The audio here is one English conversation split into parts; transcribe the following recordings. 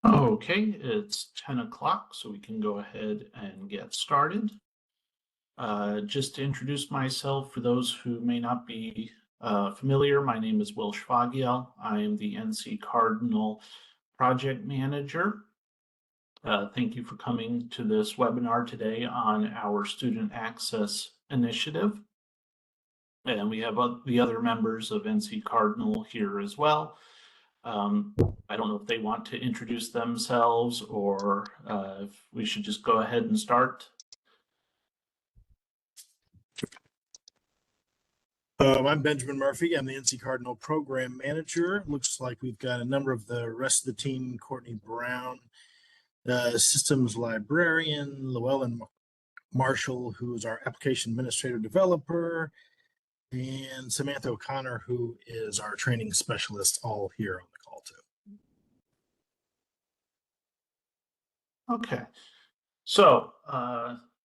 Okay, it's 10 o'clock, so we can go ahead and get started. Just to introduce myself, for those who may not be familiar, my name is Will Schwagiel. I am the NC Cardinal Project Manager. Thank you for coming to this webinar today on our Student Access Initiative. And we have the other members of NC Cardinal here as well. I don't know if they want to introduce themselves or if we should just go ahead and start. I'm Benjamin Murphy. I'm the NC Cardinal Program Manager. Looks like we've got a number of the rest of the team: Courtney Brown, Systems Librarian, Llewellyn Marshall, who's our Application Administrator Developer, and Samantha O'Connor, who is our Training Specialist, all here on the call too. Okay, so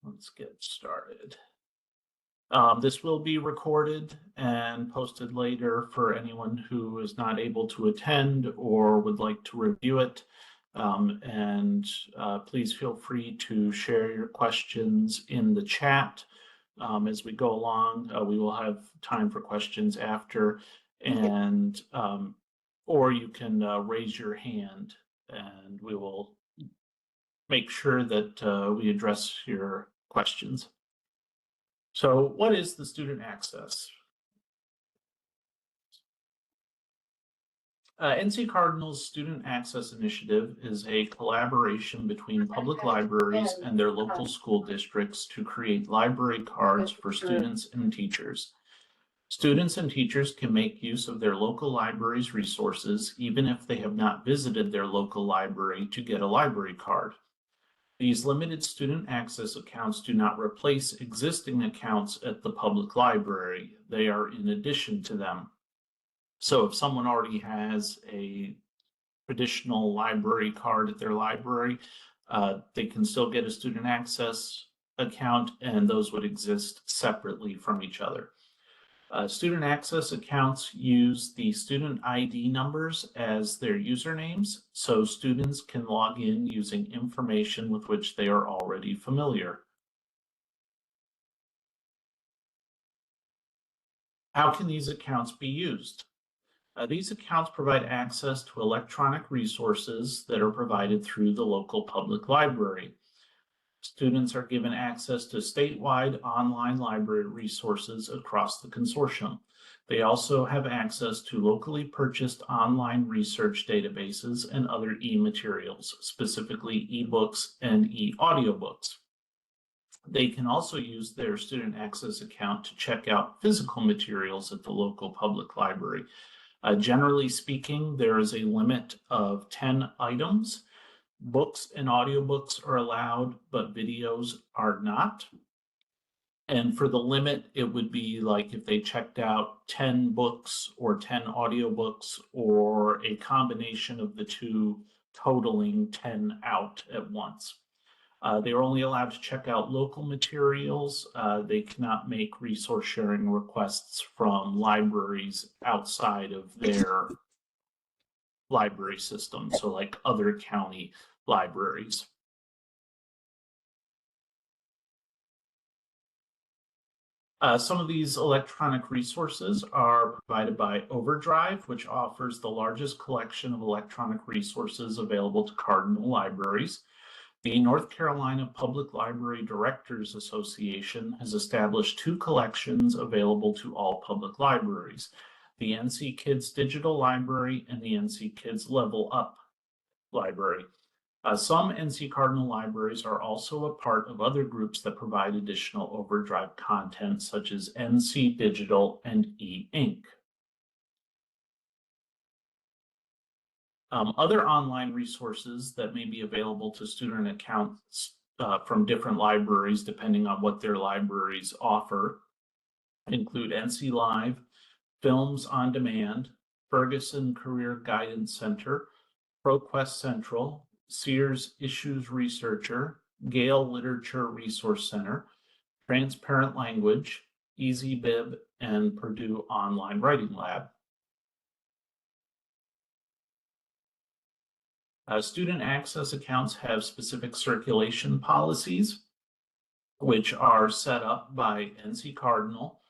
let's get started. This will be recorded and posted later for anyone who is not able to attend or would like to review it. Please feel free to share your questions in the chat as we go along. We will have time for questions after, and or you can raise your hand and we will make sure that we address your questions. So what is the student access? NC Cardinal's Student Access Initiative is a collaboration between public libraries and their local school districts to create library cards for students and teachers. Students and teachers can make use of their local library's resources even if they have not visited their local library to get a library card. These limited student access accounts do not replace existing accounts at the public library. They are in addition to them. So if someone already has a traditional library card at their library, they can still get a student access account, and those would exist separately from each other. Student access accounts use the student ID numbers as their usernames, so students can log in using information with which they are already familiar. How can these accounts be used? These accounts provide access to electronic resources that are provided through the local public library. Students are given access to statewide online library resources across the consortium. They also have access to locally purchased online research databases and other e-materials, specifically e-books and e-audiobooks. They can also use their student access account to check out physical materials at the local public library. Generally speaking, there is a limit of 10 items. Books and audiobooks are allowed, but videos are not. And for the limit, it would be like if they checked out 10 books or 10 audiobooks, or a combination of the two, totaling 10 out at once. They are only allowed to check out local materials. They cannot make resource sharing requests from libraries outside of their library system, so like other county libraries. Some of these electronic resources are provided by Overdrive, which offers the largest collection of electronic resources available to Cardinal libraries. The North Carolina Public Library Directors Association has established 2 collections available to all public libraries: the NC Kids Digital Library and the NC Kids Level Up Library. Some NC Cardinal libraries are also a part of other groups that provide additional Overdrive content, such as NC Digital and e-Ink. Other online resources that may be available to student accounts from different libraries, depending on what their libraries offer, include NC Live, Films on Demand, Ferguson Career Guidance Center, ProQuest Central, Sears Issues Researcher, Gale Literature Resource Center, Transparent Language, EasyBib, and Purdue Online Writing Lab. Student access accounts have specific circulation policies, which are set up by NC Cardinal.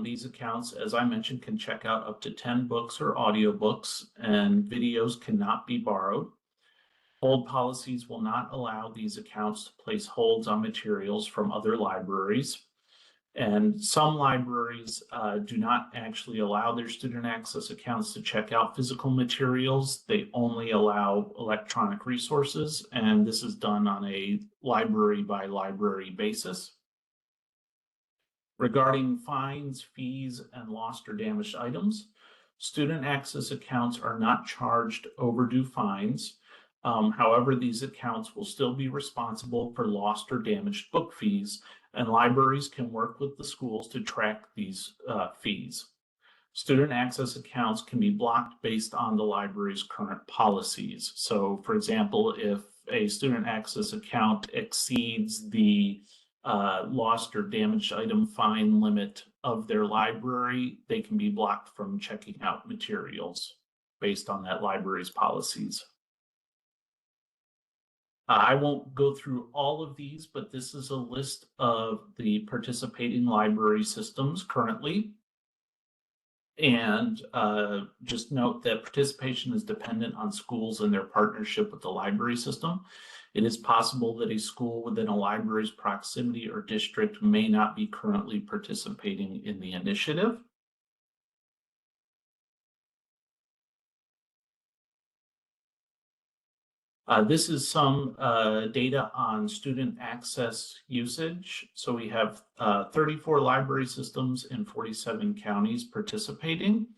These accounts, as I mentioned, can check out up to 10 books or audiobooks, and videos cannot be borrowed. Hold policies will not allow these accounts to place holds on materials from other libraries. And some libraries do not actually allow their student access accounts to check out physical materials. They only allow electronic resources, and this is done on a library by library basis. Regarding fines, fees, and lost or damaged items, student access accounts are not charged overdue fines. However, these accounts will still be responsible for lost or damaged book fees, and libraries can work with the schools to track these fees. Student access accounts can be blocked based on the library's current policies. So, for example, if a student access account exceeds the lost or damaged item fine limit of their library, they can be blocked from checking out materials based on that library's policies. I won't go through all of these, but this is a list of the participating library systems currently. And just note that participation is dependent on schools and their partnership with the library system. It is possible that a school within a library's proximity or district may not be currently participating in the initiative. This is some data on student access usage. So we have 34 library systems in 47 counties participating.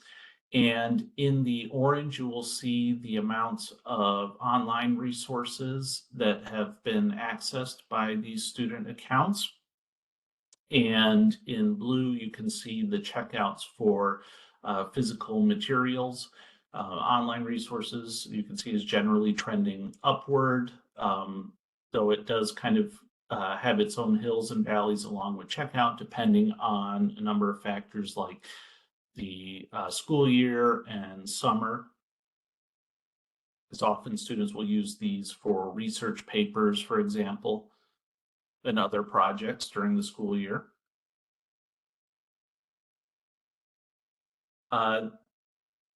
And in the orange, you will see the amounts of online resources that have been accessed by these student accounts. And in blue, you can see the checkouts for physical materials. Online resources, you can see, is generally trending upward, though it does kind of have its own hills and valleys along with checkout, depending on a number of factors like the school year and summer, because often students will use these for research papers, for example, and other projects during the school year.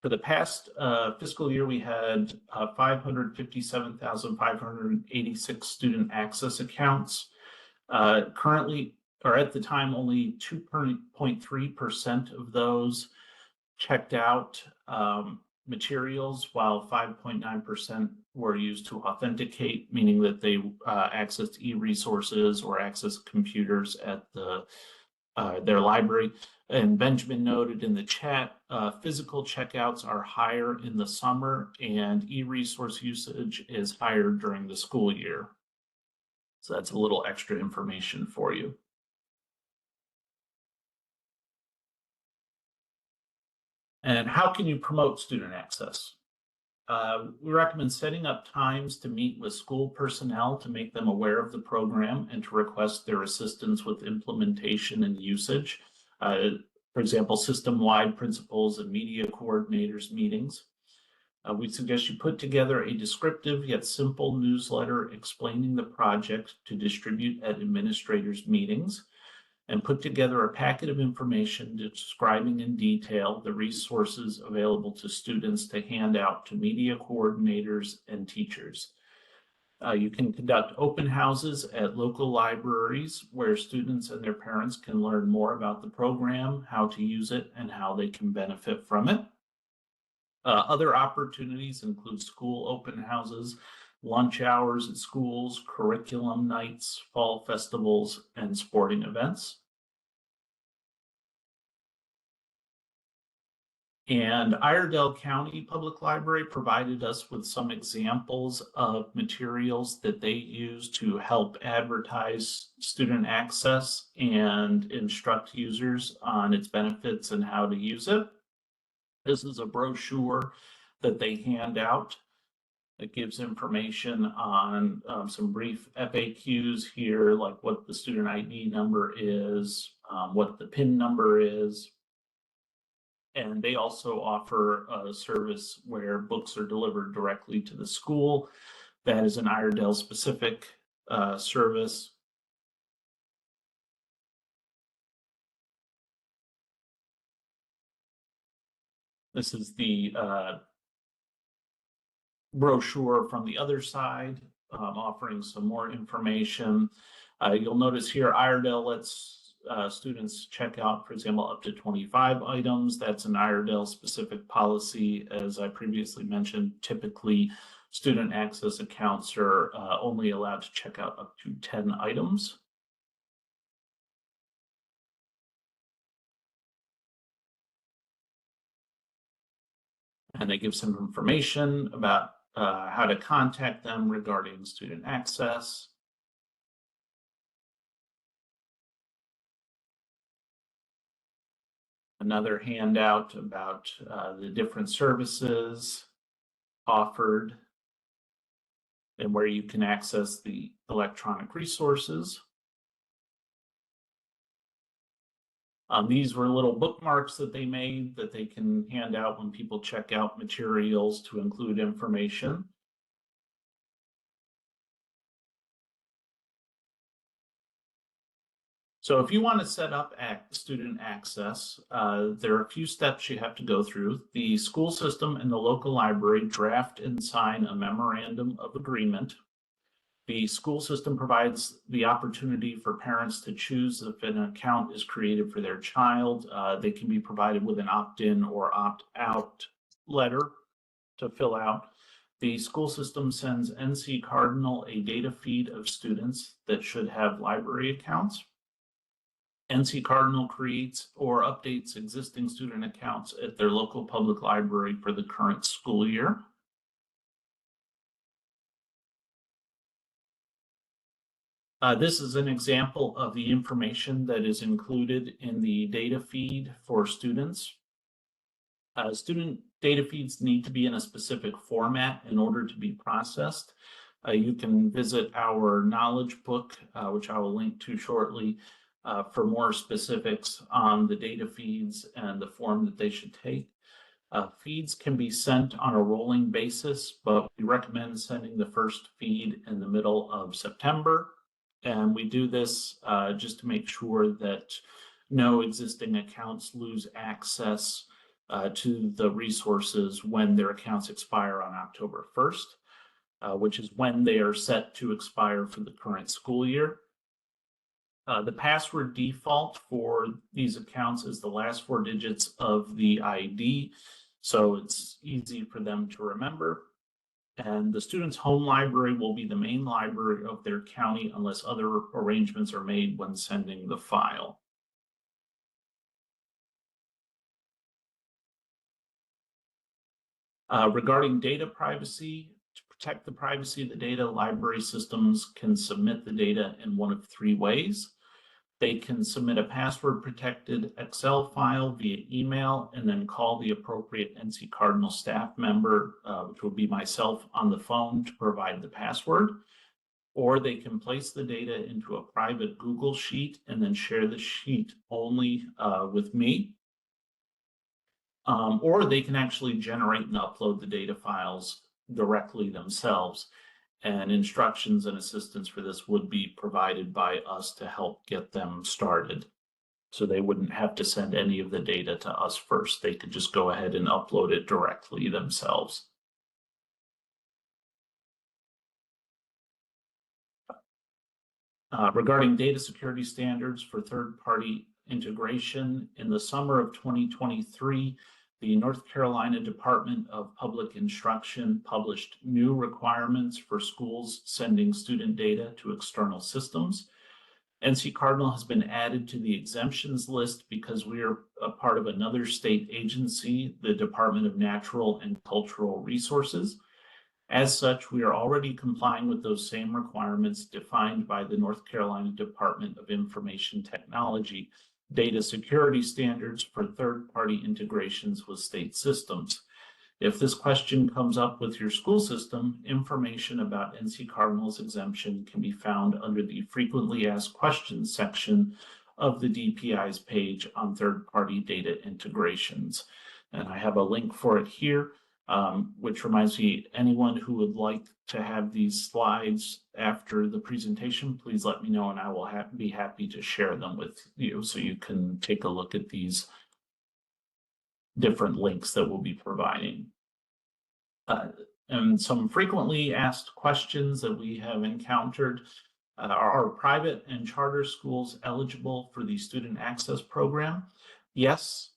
For the past fiscal year, we had 557,586 student access accounts. Currently, or at the time, only 2.3% of those checked out materials, while 5.9% were used to authenticate, meaning that they accessed e-resources or accessed computers at their library. And Benjamin noted in the chat, physical checkouts are higher in the summer and e-resource usage is higher during the school year. So that's a little extra information for you. And how can you promote student access? We recommend setting up times to meet with school personnel to make them aware of the program and to request their assistance with implementation and usage. For example, system-wide principals and media coordinators meetings. We suggest you put together a descriptive yet simple newsletter explaining the project to distribute at administrators' meetings, and put together a packet of information describing in detail the resources available to students to hand out to media coordinators and teachers. You can conduct open houses at local libraries where students and their parents can learn more about the program, how to use it, and how they can benefit from it. Other opportunities include school open houses lunch hours at schools, curriculum nights, fall festivals, and sporting events. And Iredell County Public Library provided us with some examples of materials that they use to help advertise student access and instruct users on its benefits and how to use it. This is a brochure that they hand out. It gives information on some brief FAQs here, like what the student ID number is, what the PIN number is. And they also offer a service where books are delivered directly to the school. That is an Iredell specific service. This is the brochure from the other side, offering some more information. You'll notice here Iredell lets students check out, for example, up to 25 items. That's an Iredell specific policy. As I previously mentioned, typically student access accounts are only allowed to check out up to 10 items. And they give some information about how to contact them regarding student access. Another handout about the different services offered and where you can access the electronic resources. These were little bookmarks that they made that they can hand out when people check out materials to include information. So if you want to set up student access, there are a few steps you have to go through. The school system and the local library draft and sign a memorandum of agreement. The school system provides the opportunity for parents to choose if an account is created for their child. They can be provided with an opt-in or opt-out letter to fill out. The school system sends NC Cardinal a data feed of students that should have library accounts. NC Cardinal creates or updates existing student accounts at their local public library for the current school year. This is an example of the information that is included in the data feed for students. Student data feeds need to be in a specific format in order to be processed. You can visit our knowledge book, which I will link to shortly, for more specifics on the data feeds and the form that they should take. Feeds can be sent on a rolling basis, but we recommend sending the first feed in the middle of September. And we do this just to make sure that no existing accounts lose access to the resources when their accounts expire on October 1st, which is when they are set to expire for the current school year. The password default for these accounts is the last 4 digits of the ID, so it's easy for them to remember. And the student's home library will be the main library of their county unless other arrangements are made when sending the file. Regarding data privacy, to protect the privacy of the data, library systems can submit the data in one of 3 ways. They can submit a password protected Excel file via email and then call the appropriate NC Cardinal staff member, which will be myself, on the phone to provide the password. Or they can place the data into a private Google Sheet and then share the sheet only with me. Or they can actually generate and upload the data files directly themselves. And instructions and assistance for this would be provided by us to help get them started. So they wouldn't have to send any of the data to us first. They could just go ahead and upload it directly themselves. Regarding data security standards for third-party integration, in the summer of 2023, The North Carolina Department of Public Instruction published new requirements for schools sending student data to external systems. NC Cardinal has been added to the exemptions list because we are a part of another state agency, the Department of Natural and Cultural Resources. As such, we are already complying with those same requirements defined by the North Carolina Department of Information Technology data security standards for third-party integrations with state systems. If this question comes up with your school system, information about NC Cardinal's exemption can be found under the frequently asked questions section of the DPI's page on third-party data integrations. And I have a link for it here, which reminds me, anyone who would like to have these slides after the presentation, please let me know and I will be happy to share them with you so you can take a look at these different links that we'll be providing. And some frequently asked questions that we have encountered are private and charter schools eligible for the student access program? Yes.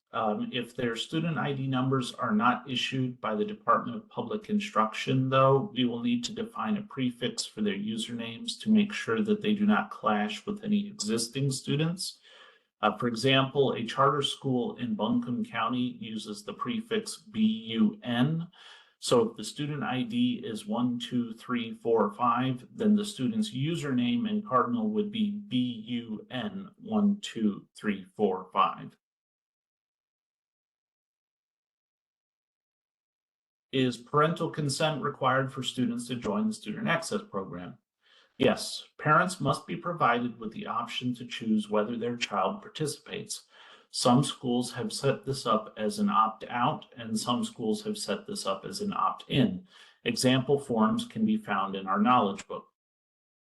If their student ID numbers are not issued by the Department of Public Instruction, though, we will need to define a prefix for their usernames to make sure that they do not clash with any existing students. For example, a charter school in Buncombe County uses the prefix BUN. So if the student ID is 12345, then the student's username in Cardinal would be BUN 12345. Is parental consent required for students to join the student access program? Yes, parents must be provided with the option to choose whether their child participates. Some schools have set this up as an opt-out, and some schools have set this up as an opt-in. Example forms can be found in our knowledge book.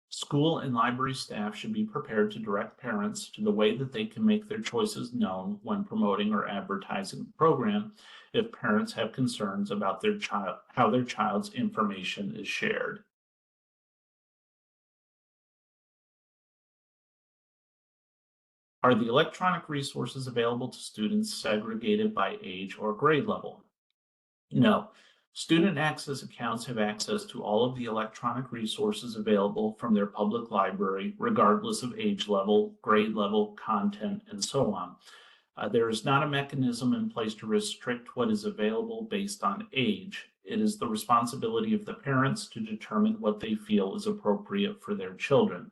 School and library staff should be prepared to direct parents to the way that they can make their choices known when promoting or advertising the program if parents have concerns about how their child's information is shared. Are the electronic resources available to students segregated by age or grade level? No. Student access accounts have access to all of the electronic resources available from their public library, regardless of age level, grade level, content, and so on. There is not a mechanism in place to restrict what is available based on age. It is the responsibility of the parents to determine what they feel is appropriate for their children.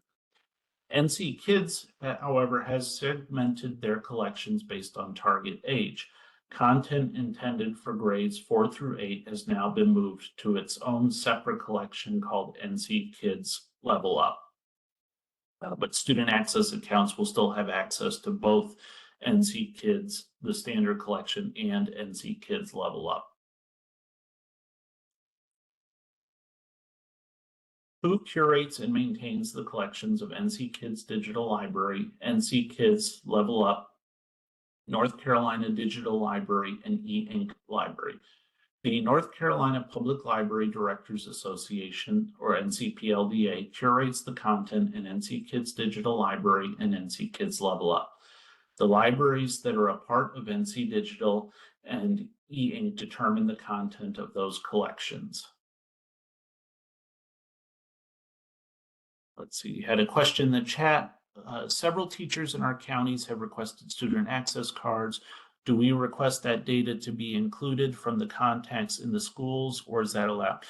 NC Kids, however, has segmented their collections based on target age. Content intended for grades 4 through 8 has now been moved to its own separate collection called NC Kids Level Up. But student access accounts will still have access to both NC Kids, the standard collection, and NC Kids Level Up. Who curates and maintains the collections of NC Kids Digital Library, NC Kids Level Up, North Carolina Digital Library, and e-ink Library? The North Carolina Public Library Directors Association, or NCPLDA, curates the content in NC Kids Digital Library and NC Kids Level Up. The libraries that are a part of NC Digital and e-ink determine the content of those collections. Let's see, had a question in the chat. Several teachers in our counties have requested student access cards. Do we request that data to be included from the contacts in the schools, or is that allowed?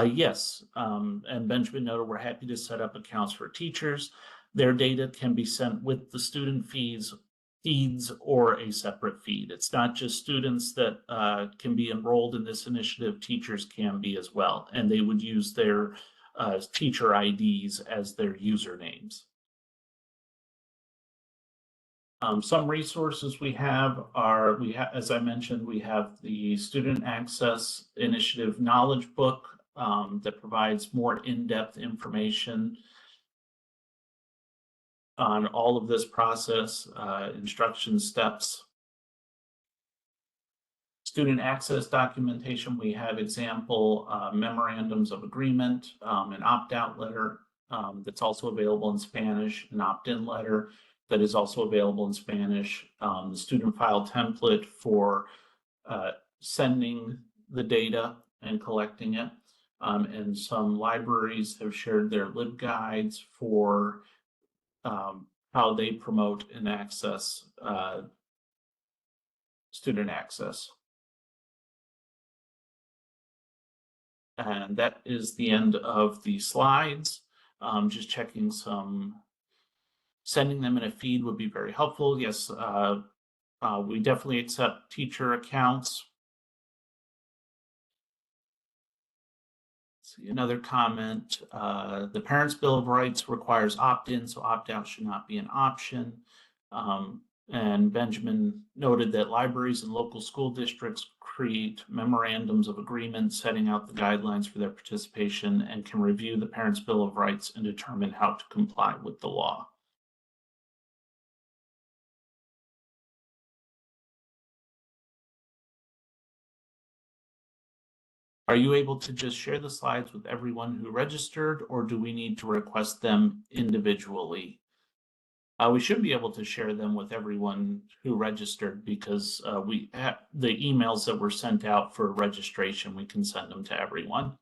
Yes, and Benjamin noted we're happy to set up accounts for teachers. Their data can be sent with the student feeds or a separate feed. It's not just students that can be enrolled in this initiative, teachers can be as well, and they would use their teacher IDs as their usernames. Some resources we have are, as I mentioned, we have the Student Access Initiative Knowledge Book that provides more in-depth information on all of this process, instruction steps. Student access documentation, we have example memorandums of agreement, an opt-out letter that's also available in Spanish, an opt-in letter that is also available in Spanish, the student file template for sending the data and collecting it. And some libraries have shared their LibGuides for how they promote and access student access. And that is the end of the slides. Just checking sending them in a feed would be very helpful. Yes, we definitely accept teacher accounts. Let's see, another comment, the Parents' Bill of Rights requires opt-in, so opt-out should not be an option. And Benjamin noted that libraries and local school districts create memorandums of agreement setting out the guidelines for their participation and can review the Parents' Bill of Rights and determine how to comply with the law. Are you able to just share the slides with everyone who registered, or do we need to request them individually? We should be able to share them with everyone who registered because the emails that were sent out for registration, we can send them to everyone.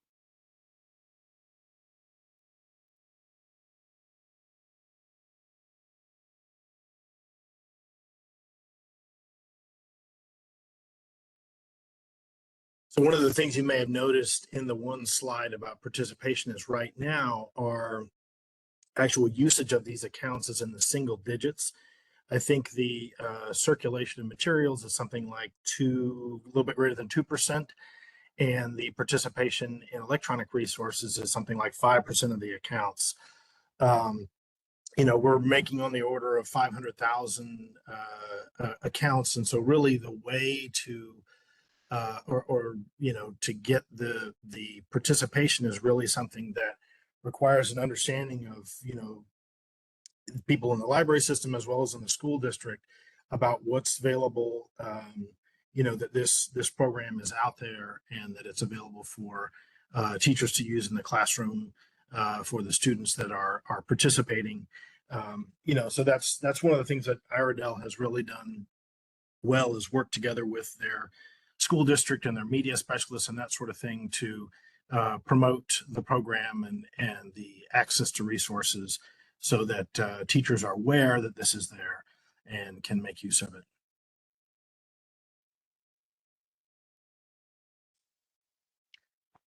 So one of the things you may have noticed in the one slide about participation is right now our actual usage of these accounts is in the single digits. I think the circulation of materials is something like a little bit greater than 2%. And the participation in electronic resources is something like 5% of the accounts. We're making on the order of 500,000 accounts. And so really the way to to get the participation is really something that requires an understanding of people in the library system as well as in the school district about what's available, that this program is out there and that it's available for teachers to use in the classroom for the students that are participating. So that's one of the things that Iredell has really done well, is work together with their school district and their media specialists and that sort of thing to promote the program and the access to resources so that teachers are aware that this is there and can make use of it.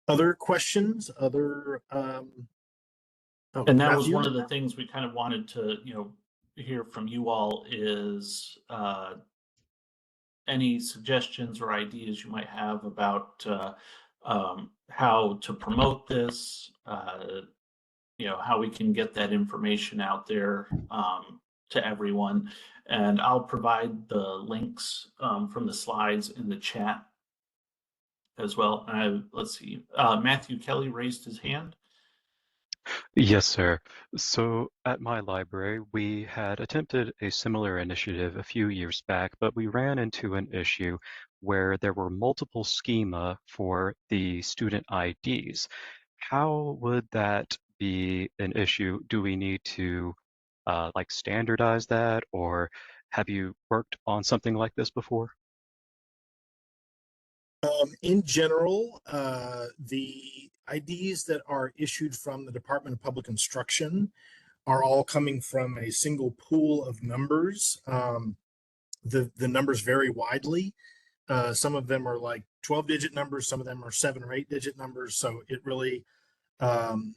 Other questions? And that Matthew? was one of the things we kind of wanted to, hear from you all is any suggestions or ideas you might have about how to promote this, how we can get that information out there to everyone. And I'll provide the links from the slides in the chat as well. Let's see, Matthew Kelly raised his hand. Yes, sir. So at my library, we had attempted a similar initiative a few years back, but we ran into an issue where there were multiple schema for the student IDs. How would that be an issue? Do we need to like standardize that, or have you worked on something like this before? In general, the IDs that are issued from the Department of Public Instruction are all coming from a single pool of numbers. The numbers vary widely. Some of them are like 12-digit numbers. Some of them are 7 or 8-digit numbers. So it really, kind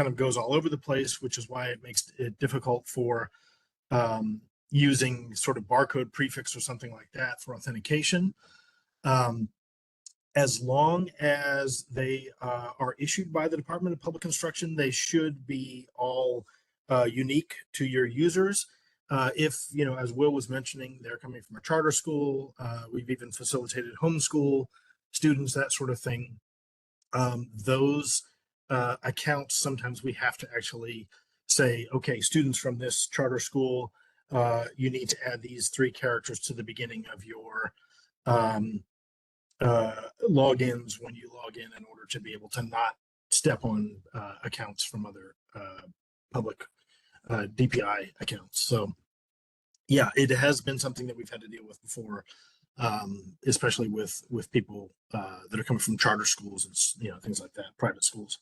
of goes all over the place, which is why it makes it difficult for using sort of barcode prefix or something like that for authentication. As long as they are issued by the Department of Public Instruction, they should be all unique to your users. If, as Will was mentioning, they're coming from a charter school, we've even facilitated homeschool students, that sort of thing. Those accounts, sometimes we have to actually say, okay, students from this charter school, you need to add these 3 characters to the beginning of your logins when you log in order to be able to not step on accounts from other public DPI accounts. So yeah, it has been something that we've had to deal with before. especially with people that are coming from charter schools and things like that, private schools.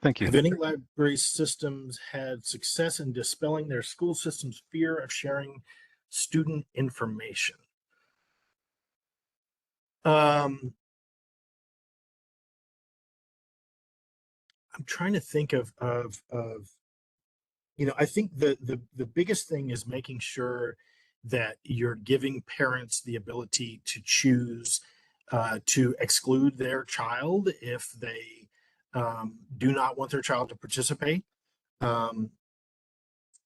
Thank you. Have any library systems had success in dispelling their school system's fear of sharing student information? I'm trying to think of I think the biggest thing is making sure that you're giving parents the ability to choose to exclude their child if they do not want their child to participate. I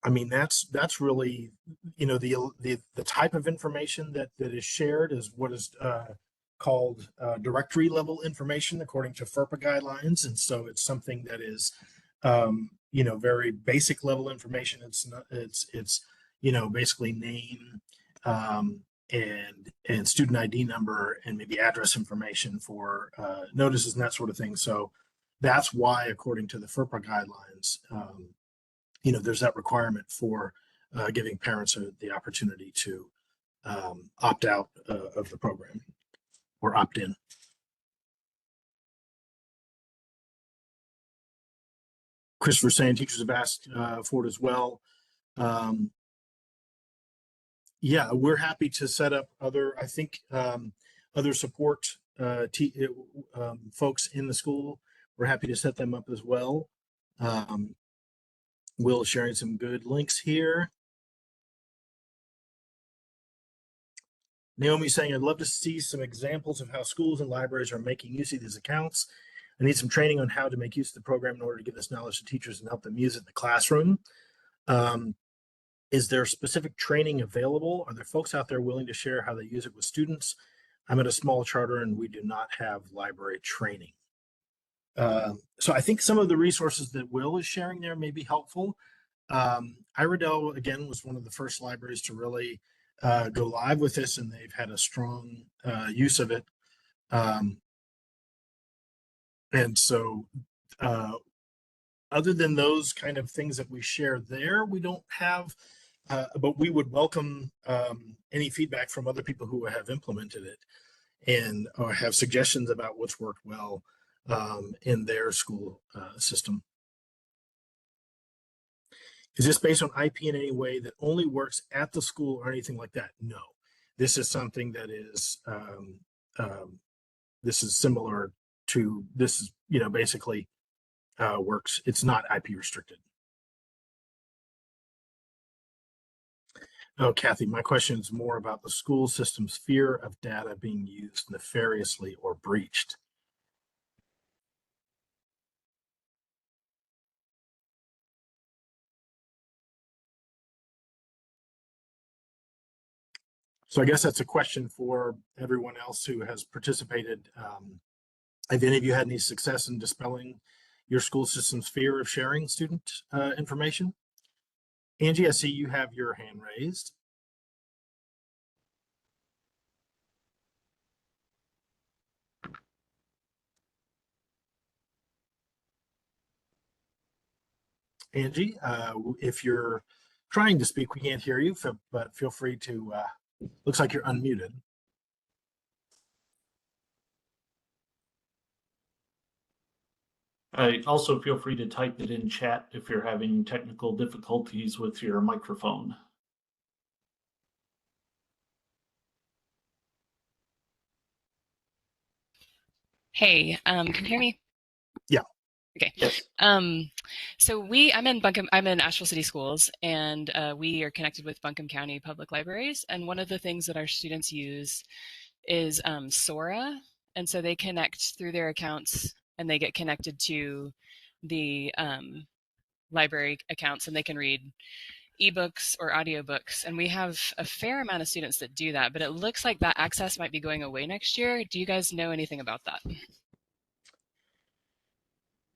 mean, that's really, the type of information that is shared is what is called directory level information according to FERPA guidelines, and so it's something that is very basic level information. It's not it's basically name and student ID number and maybe address information for notices and that sort of thing. So that's why, according to the FERPA guidelines, there's that requirement for giving parents the opportunity to opt out of the program or opt in. Christopher saying teachers have asked for it as well. Yeah, we're happy to set up other support folks in the school. We're happy to set them up as well. Will sharing some good links here. Naomi saying, I'd love to see some examples of how schools and libraries are making use of these accounts. I need some training on how to make use of the program in order to give this knowledge to teachers and help them use it in the classroom. Is there specific training available? Are there folks out there willing to share how they use it with students? I'm at a small charter and we do not have library training. So I think some of the resources that Will is sharing there may be helpful. Iredell, again, was one of the first libraries to really go live with this, and they've had a strong use of it. And so other than those kind of things that we share there, we don't have, but we would welcome any feedback from other people who have implemented it and or have suggestions about what's worked well in their school system. Is this based on IP in any way that only works at the school or anything like that? No, this is something that is this is similar to this is basically works. It's not IP restricted. Oh, Kathy, my question is more about the school system's fear of data being used nefariously or breached. So I guess that's a question for everyone else who has participated. Have any of you had any success in dispelling your school system's fear of sharing student information? Angie, I see you have your hand raised. Angie, if you're trying to speak, we can't hear you, but feel free to, looks like you're unmuted. Also feel free to type it in chat if you're having technical difficulties with your microphone. Hey, can you hear me? Yeah. Okay. Yes. So I'm in Asheville City Schools, and we are connected with Buncombe County Public Libraries. And one of the things that our students use is Sora, and so they connect through their accounts, and they get connected to the library accounts, and they can read ebooks or audiobooks. And we have a fair amount of students that do that, but it looks like that access might be going away next year. Do you guys know anything about that?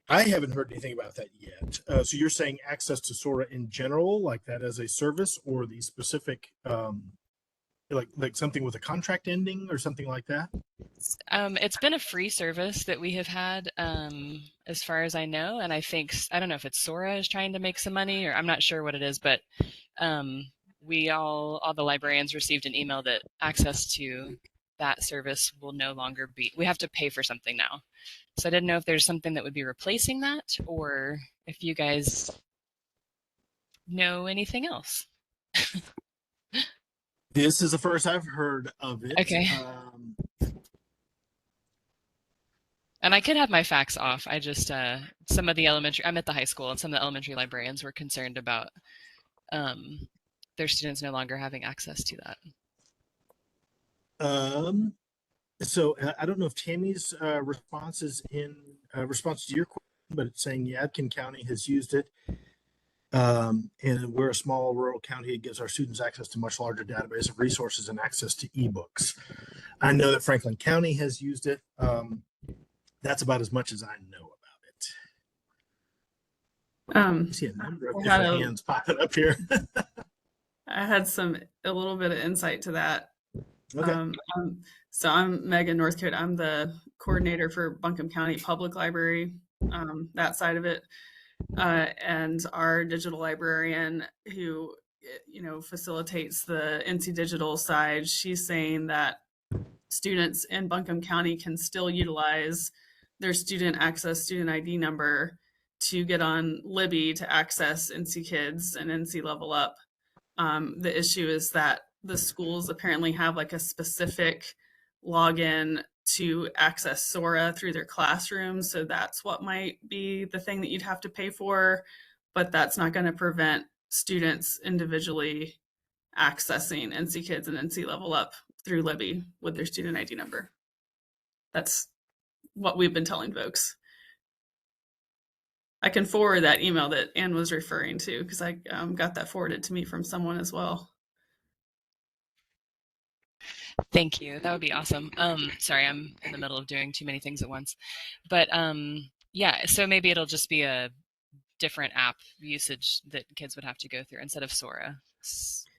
I haven't heard anything about that yet. So you're saying access to Sora in general, like that as a service, or the specific Like something with a contract ending or something like that? It's been a free service that we have had, as far as I know, and I don't know if it's Sora is trying to make some money, or I'm not sure what it is, but we all the librarians received an email that access to that service will no longer be. We have to pay for something now. So I didn't know if there's something that would be replacing that, or if you guys know anything else. This is the first I've heard of it. Okay. And I could have my facts off. I just some of the I'm at the high school, and some of the elementary librarians were concerned about their students no longer having access to that. So I don't know if Tammy's response is in response to your question, but it's saying Yadkin County has used it. And we're a small rural county. It gives our students access to much larger database of resources and access to ebooks. I know that Franklin County has used it. That's about as much as I know about it. I see a number of different hands popping up here. I had a little bit of insight to that. Okay. So I'm Megan Northcote. I'm the coordinator for Buncombe County Public Library, that side of it. And our digital librarian who, facilitates the NC Digital side, she's saying that students in Buncombe County can still utilize their student access student ID number to get on Libby to access NC Kids and NC Level Up. The issue is that the schools apparently have like a specific login to access Sora through their classrooms. So that's what might be the thing that you'd have to pay for, but that's not going to prevent students individually accessing NC Kids and NC Level Up through Libby with their student ID number. That's what we've been telling folks. I can forward that email that Anne was referring to because I got that forwarded to me from someone as well. Thank you. That would be awesome. Sorry, I'm in the middle of doing too many things at once. But yeah, so maybe it'll just be a different app usage that kids would have to go through instead of Sora.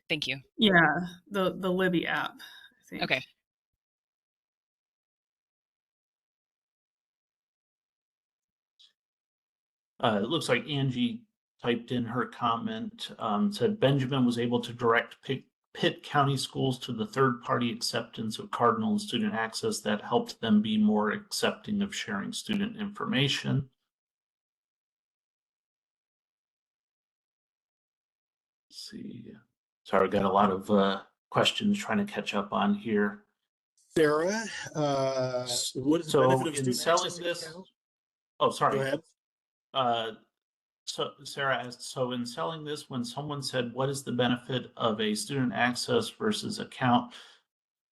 Thank you. Yeah, the Libby app, I think. Okay. It looks like Angie typed in her comment, said Benjamin was able to direct Pitt County schools to the third-party acceptance of Cardinal and student access that helped them be more accepting of sharing student information. Let's see. Sorry, I've got a lot of questions trying to catch up on here. Sarah, what is the benefit of student selling access this? account? Oh, sorry. Go ahead. So Sarah asked, so in selling this, when someone said, what is the benefit of a student access versus account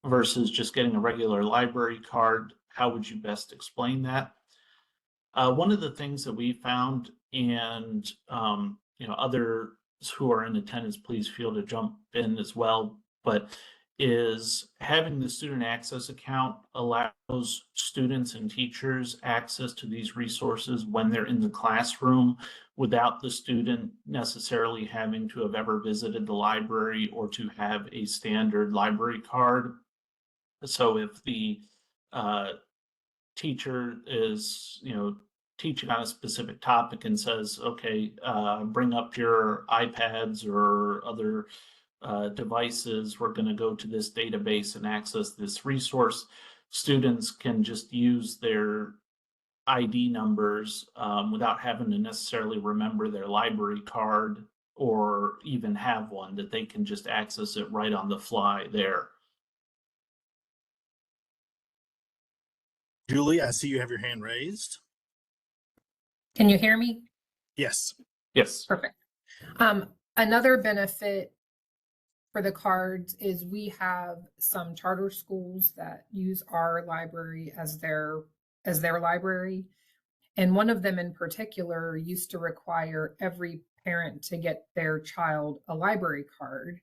versus just getting a regular library card, how would you best explain that? One of the things that we found, and others who are in attendance, please feel to jump in as well, but is having the student access account allows students and teachers access to these resources when they're in the classroom without the student necessarily having to have ever visited the library or to have a standard library card. So if the teacher is, teaching on a specific topic and says, okay, bring up your iPads or other devices, we're going to go to this database and access this resource, students can just use their ID numbers without having to necessarily remember their library card or even have one, that they can just access it right on the fly there. Julie, I see you have your hand raised. Can you hear me? Yes. Yes. Perfect. Another benefit for the cards is we have some charter schools that use our library as their library. And one of them in particular used to require every parent to get their child a library card.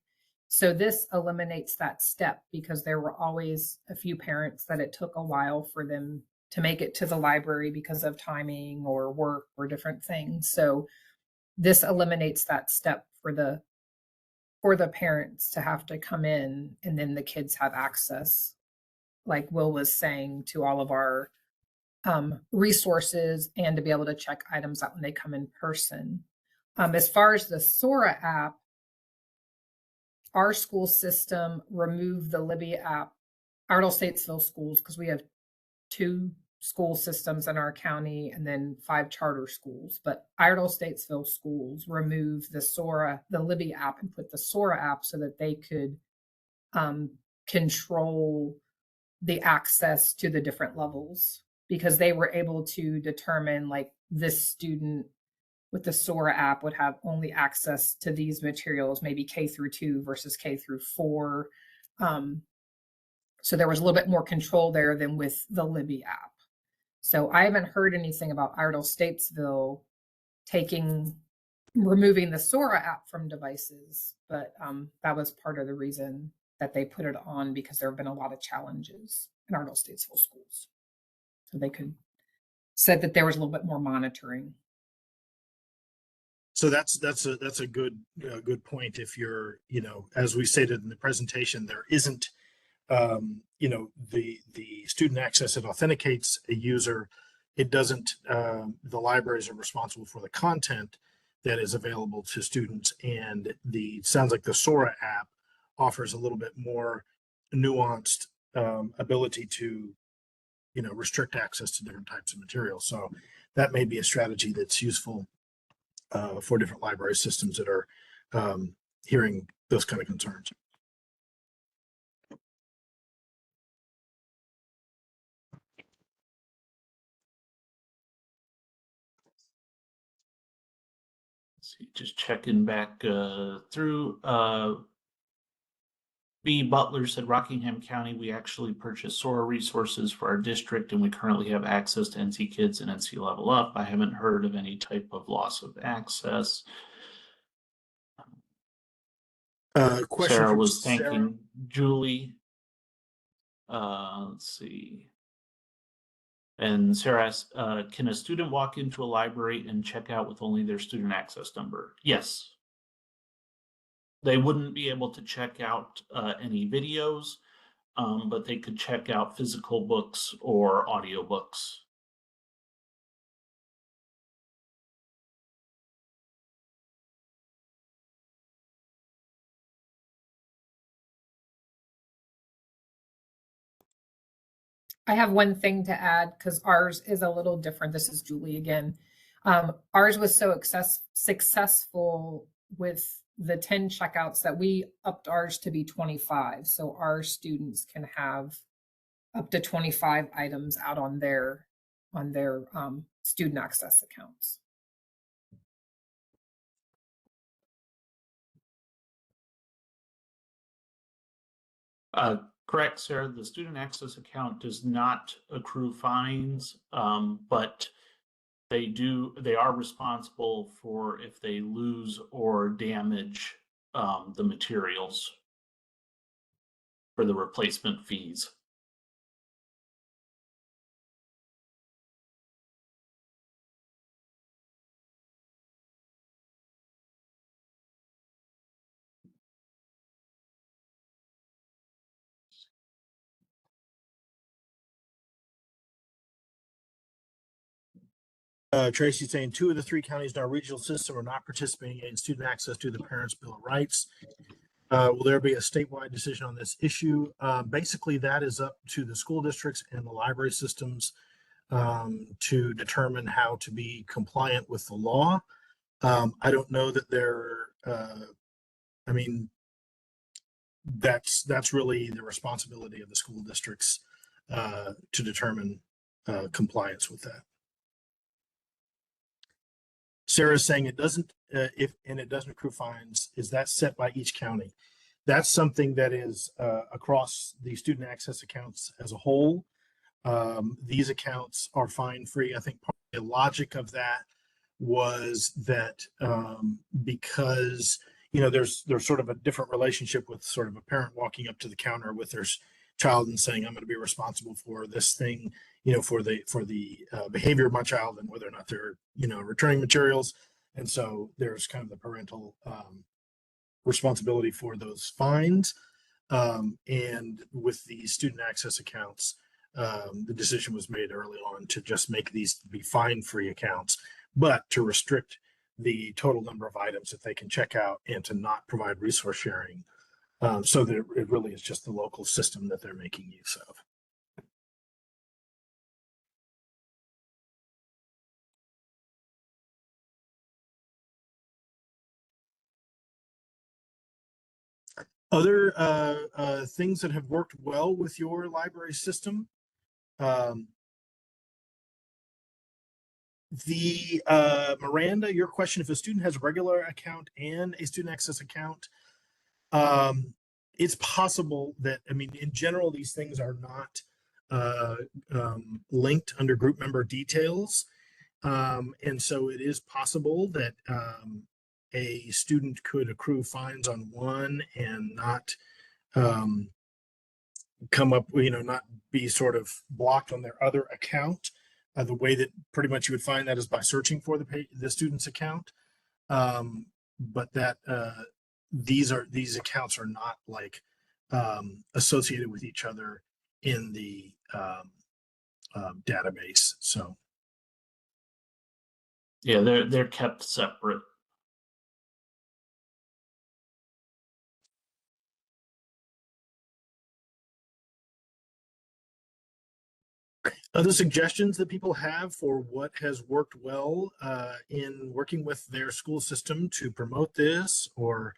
So this eliminates that step because there were always a few parents that it took a while for them to make it to the library because of timing or work or different things. So this eliminates that step for for the parents to have to come in and then the kids have access, like Will was saying, to all of our resources and to be able to check items out when they come in person. As far as the Sora app, our school system removed the Libby app, Iredell Statesville schools, because we have 2 school systems in our county and then 5 charter schools. But Iredell Statesville schools removed the Libby app and put the Sora app so that they could control the access to the different levels, because they were able to determine like this student with the Sora app would have only access to these materials, maybe K through 2 versus K through 4. So there was a little bit more control there than with the Libby app. So I haven't heard anything about Iredell Statesville removing the Sora app from devices, but that was part of the reason that they put it on, because there have been a lot of challenges in Iredell Statesville schools. So they said that there was a little bit more monitoring. So that's a good point. If you're, as we stated in the presentation, there isn't, the student access. It authenticates a user. It doesn't. The libraries are responsible for the content that is available to students, and sounds like the Sora app offers a little bit more nuanced ability to, restrict access to different types of materials. So that may be a strategy that's useful for different library systems that are hearing those kind of concerns. Let's see, just checking back through. B. Butler said, Rockingham County, we actually purchased Sora resources for our district, and we currently have access to NC Kids and NC Level Up. I haven't heard of any type of loss of access. Sarah was thanking Julie. Let's see. And Sarah asked, can a student walk into a library and check out with only their student access number? Yes. They wouldn't be able to check out any videos, but they could check out physical books or audiobooks. I have one thing to add, because ours is a little different. This is Julie again. Ours was so successful with the 10 checkouts that we upped ours to be 25. So our students can have up to 25 items out on their student access accounts. Correct, Sarah. The student access account does not accrue fines, but they are responsible for if they lose or damage the materials for the replacement fees. Tracy's saying 2 of the 3 counties in our regional system are not participating in student access due to the Parents' Bill of Rights. Will there be a statewide decision on this issue? Basically, that is up to the school districts and the library systems to determine how to be compliant with the law. I don't know that that's really the responsibility of the school districts to determine compliance with that. Sarah's saying it doesn't, it doesn't accrue fines. Is that set by each county? That's something that is across the student access accounts as a whole. These accounts are fine free. I think part of the logic of that was that because there's sort of a different relationship with sort of a parent walking up to the counter with their child and saying, I'm going to be responsible for this thing, for the behavior of my child and whether or not they're returning materials. And so there's kind of the parental responsibility for those fines. And with the student access accounts, the decision was made early on to just make these be fine-free accounts, but to restrict the total number of items that they can check out and to not provide resource sharing, so that it really is just the local system that they're making use of. Other things that have worked well with your library system. Miranda, your question, if a student has a regular account and a student access account, it's possible that, I mean, in general, these things are not linked under group member details. And so it is possible that a student could accrue fines on one and not come up, not be sort of blocked on their other account. The way that pretty much you would find that is by searching for the student's account. But that these accounts are not like associated with each other in the database. So yeah, they're kept separate. Other suggestions that people have for what has worked well in working with their school system to promote this, or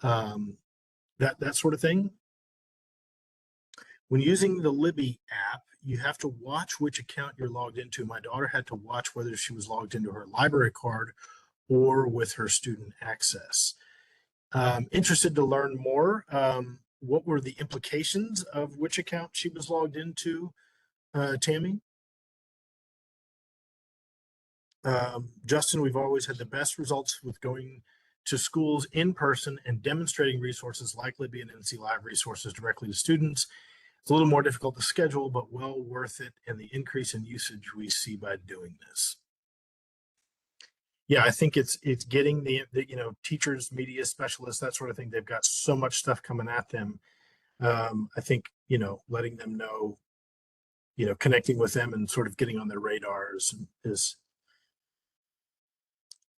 that sort of thing? When using the Libby app, you have to watch which account you're logged into. My daughter had to watch whether she was logged into her library card or with her student access. Interested to learn more. What were the implications of which account she was logged into, Tammy? Justin, we've always had the best results with going to schools in person and demonstrating resources like Libby and NC Live resources directly to students. It's a little more difficult to schedule, but well worth it, and the increase in usage we see by doing this. Yeah, I think it's getting the teachers, media specialists, that sort of thing. They've got so much stuff coming at them. I think letting them know, connecting with them and sort of getting on their radars is.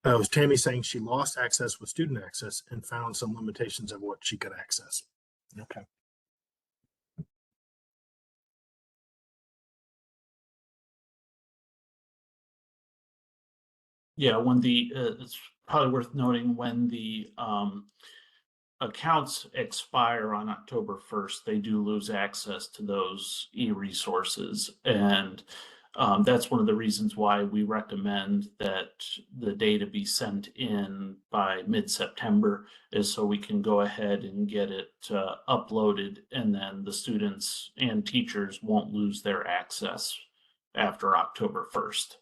Was Tammy saying she lost access with student access and found some limitations of what she could access? Okay. Yeah, when it's probably worth noting when the accounts expire on October 1st, they do lose access to those e-resources. And that's one of the reasons why we recommend that the data be sent in by mid-September, is so we can go ahead and get it uploaded, and then the students and teachers won't lose their access after October 1st.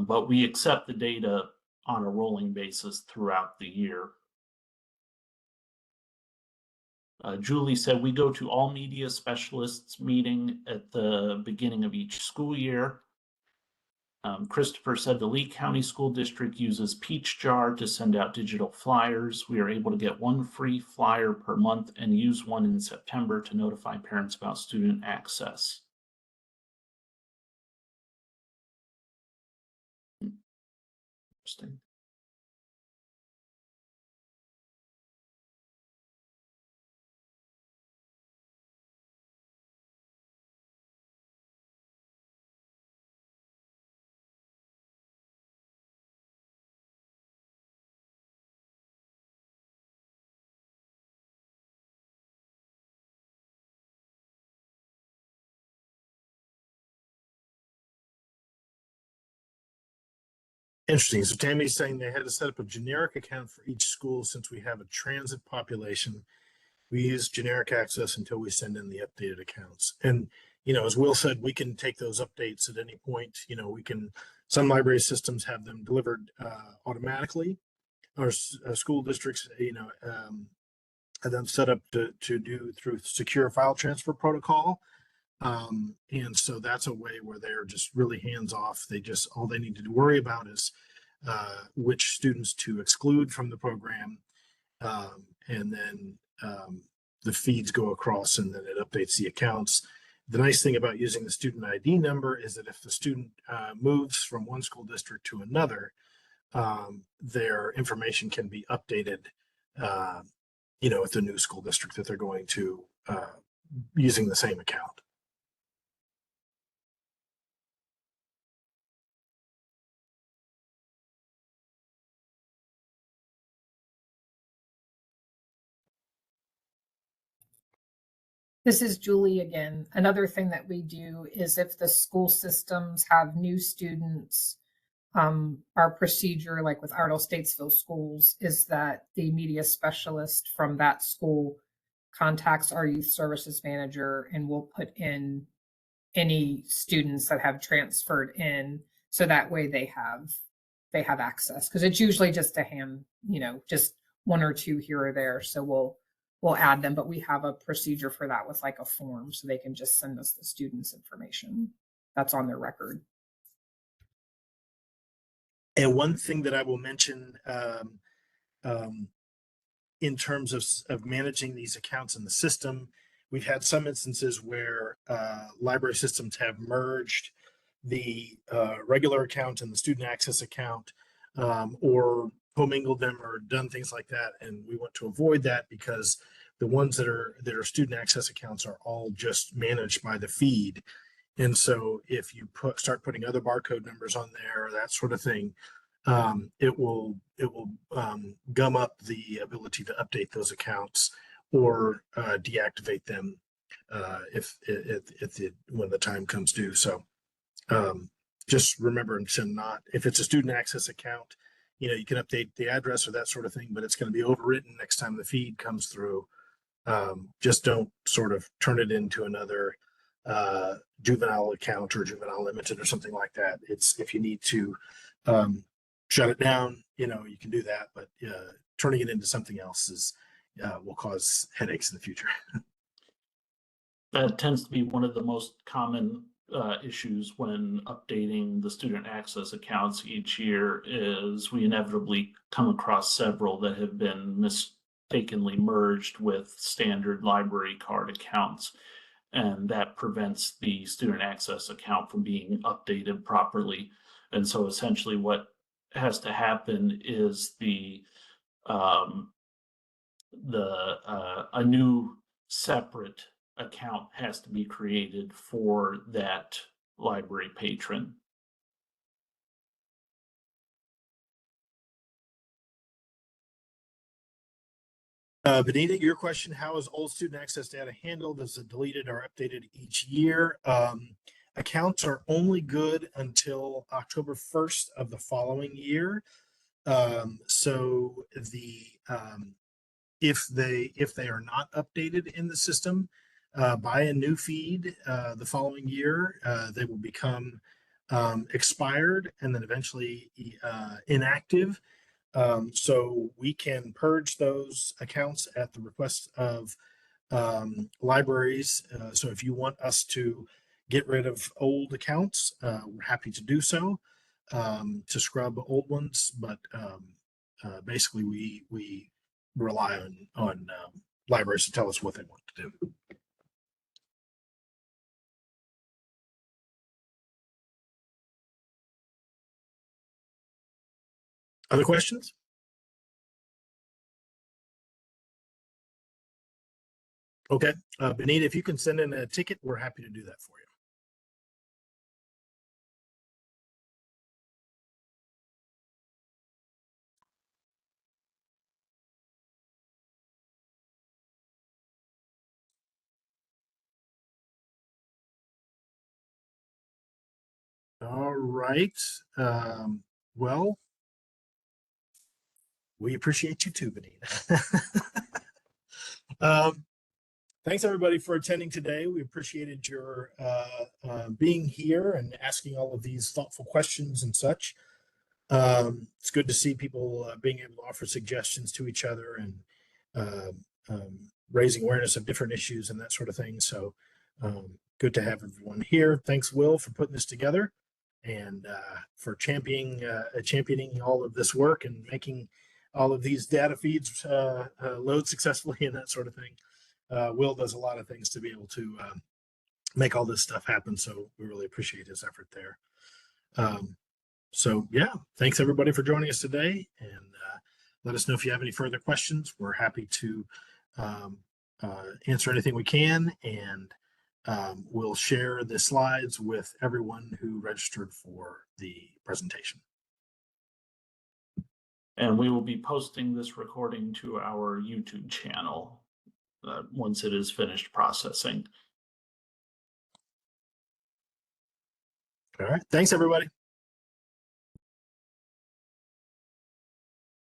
But we accept the data on a rolling basis throughout the year. Julie said, we go to all media specialists meeting at the beginning of each school year. Christopher said the Lee County School District uses Peach Jar to send out digital flyers. We are able to get one free flyer per month and use one in September to notify parents about student access. Interesting. Interesting. So Tammy's saying they had to set up a generic account for each school since we have a transit population. We use generic access until we send in the updated accounts. And, as Will said, we can take those updates at any point. Some library systems have them delivered automatically, or school districts, have them set up to do through secure file transfer protocol. And so that's a way where they're just really hands off. All they need to worry about is which students to exclude from the program and then the feeds go across, and then it updates the accounts. The nice thing about using the student ID number is that if the student moves from one school district to another, their information can be updated, with the new school district that they're going to, using the same account. This is Julie again. Another thing that we do is if the school systems have new students, our procedure, like with Ardell Statesville schools, is that the media specialist from that school contacts our youth services manager and will put in any students that have transferred in, so that way they have access, because it's usually just just one or two here or there. So we'll add them, but we have a procedure for that with like a form, so they can just send us the students' information that's on their record. And one thing that I will mention in terms of managing these accounts in the system, we've had some instances where library systems have merged the regular account and the student access account, or commingled them or done things like that. And we want to avoid that, because the ones that are student access accounts are all just managed by the feed. And so if you start putting other barcode numbers on there, that sort of thing, it will gum up the ability to update those accounts or deactivate them when the time comes due. So just remember to not, if it's a student access account, you can update the address or that sort of thing, but it's going to be overwritten next time the feed comes through. Just don't sort of turn it into another juvenile account or juvenile limited or something like that. It's, if you need to shut it down, you can do that, but turning it into something else will cause headaches in the future. That tends to be one of the most common issues when updating the student access accounts each year, is we inevitably come across several that have been mistakenly merged with standard library card accounts. And that prevents the student access account from being updated properly. And so essentially what has to happen is a new separate account has to be created for that library patron. Benita, your question: how is old student access data handled? Is it deleted or updated each year? Accounts are only good until October 1st of the following year. So if they are not updated in the system by a new feed the following year, they will become expired and then eventually inactive. So we can purge those accounts at the request of libraries. So if you want us to get rid of old accounts, we're happy to do so, to scrub old ones. But basically, we rely on libraries to tell us what they want to do. Other questions? Okay, Benita, if you can send in a ticket, we're happy to do that for you. All right. Well, we appreciate you too, Benita. Thanks everybody for attending today. We appreciated your being here and asking all of these thoughtful questions and such. It's good to see people being able to offer suggestions to each other and raising awareness of different issues and that sort of thing. So good to have everyone here. Thanks, Will, for putting this together and for championing all of this work and making all of these data feeds load successfully and that sort of thing. Will does a lot of things to be able to make all this stuff happen. So we really appreciate his effort there. So yeah, thanks everybody for joining us today, and let us know if you have any further questions. We're happy to answer anything we can, and we'll share the slides with everyone who registered for the presentation. And we will be posting this recording to our YouTube channel once it is finished processing. All right, thanks everybody.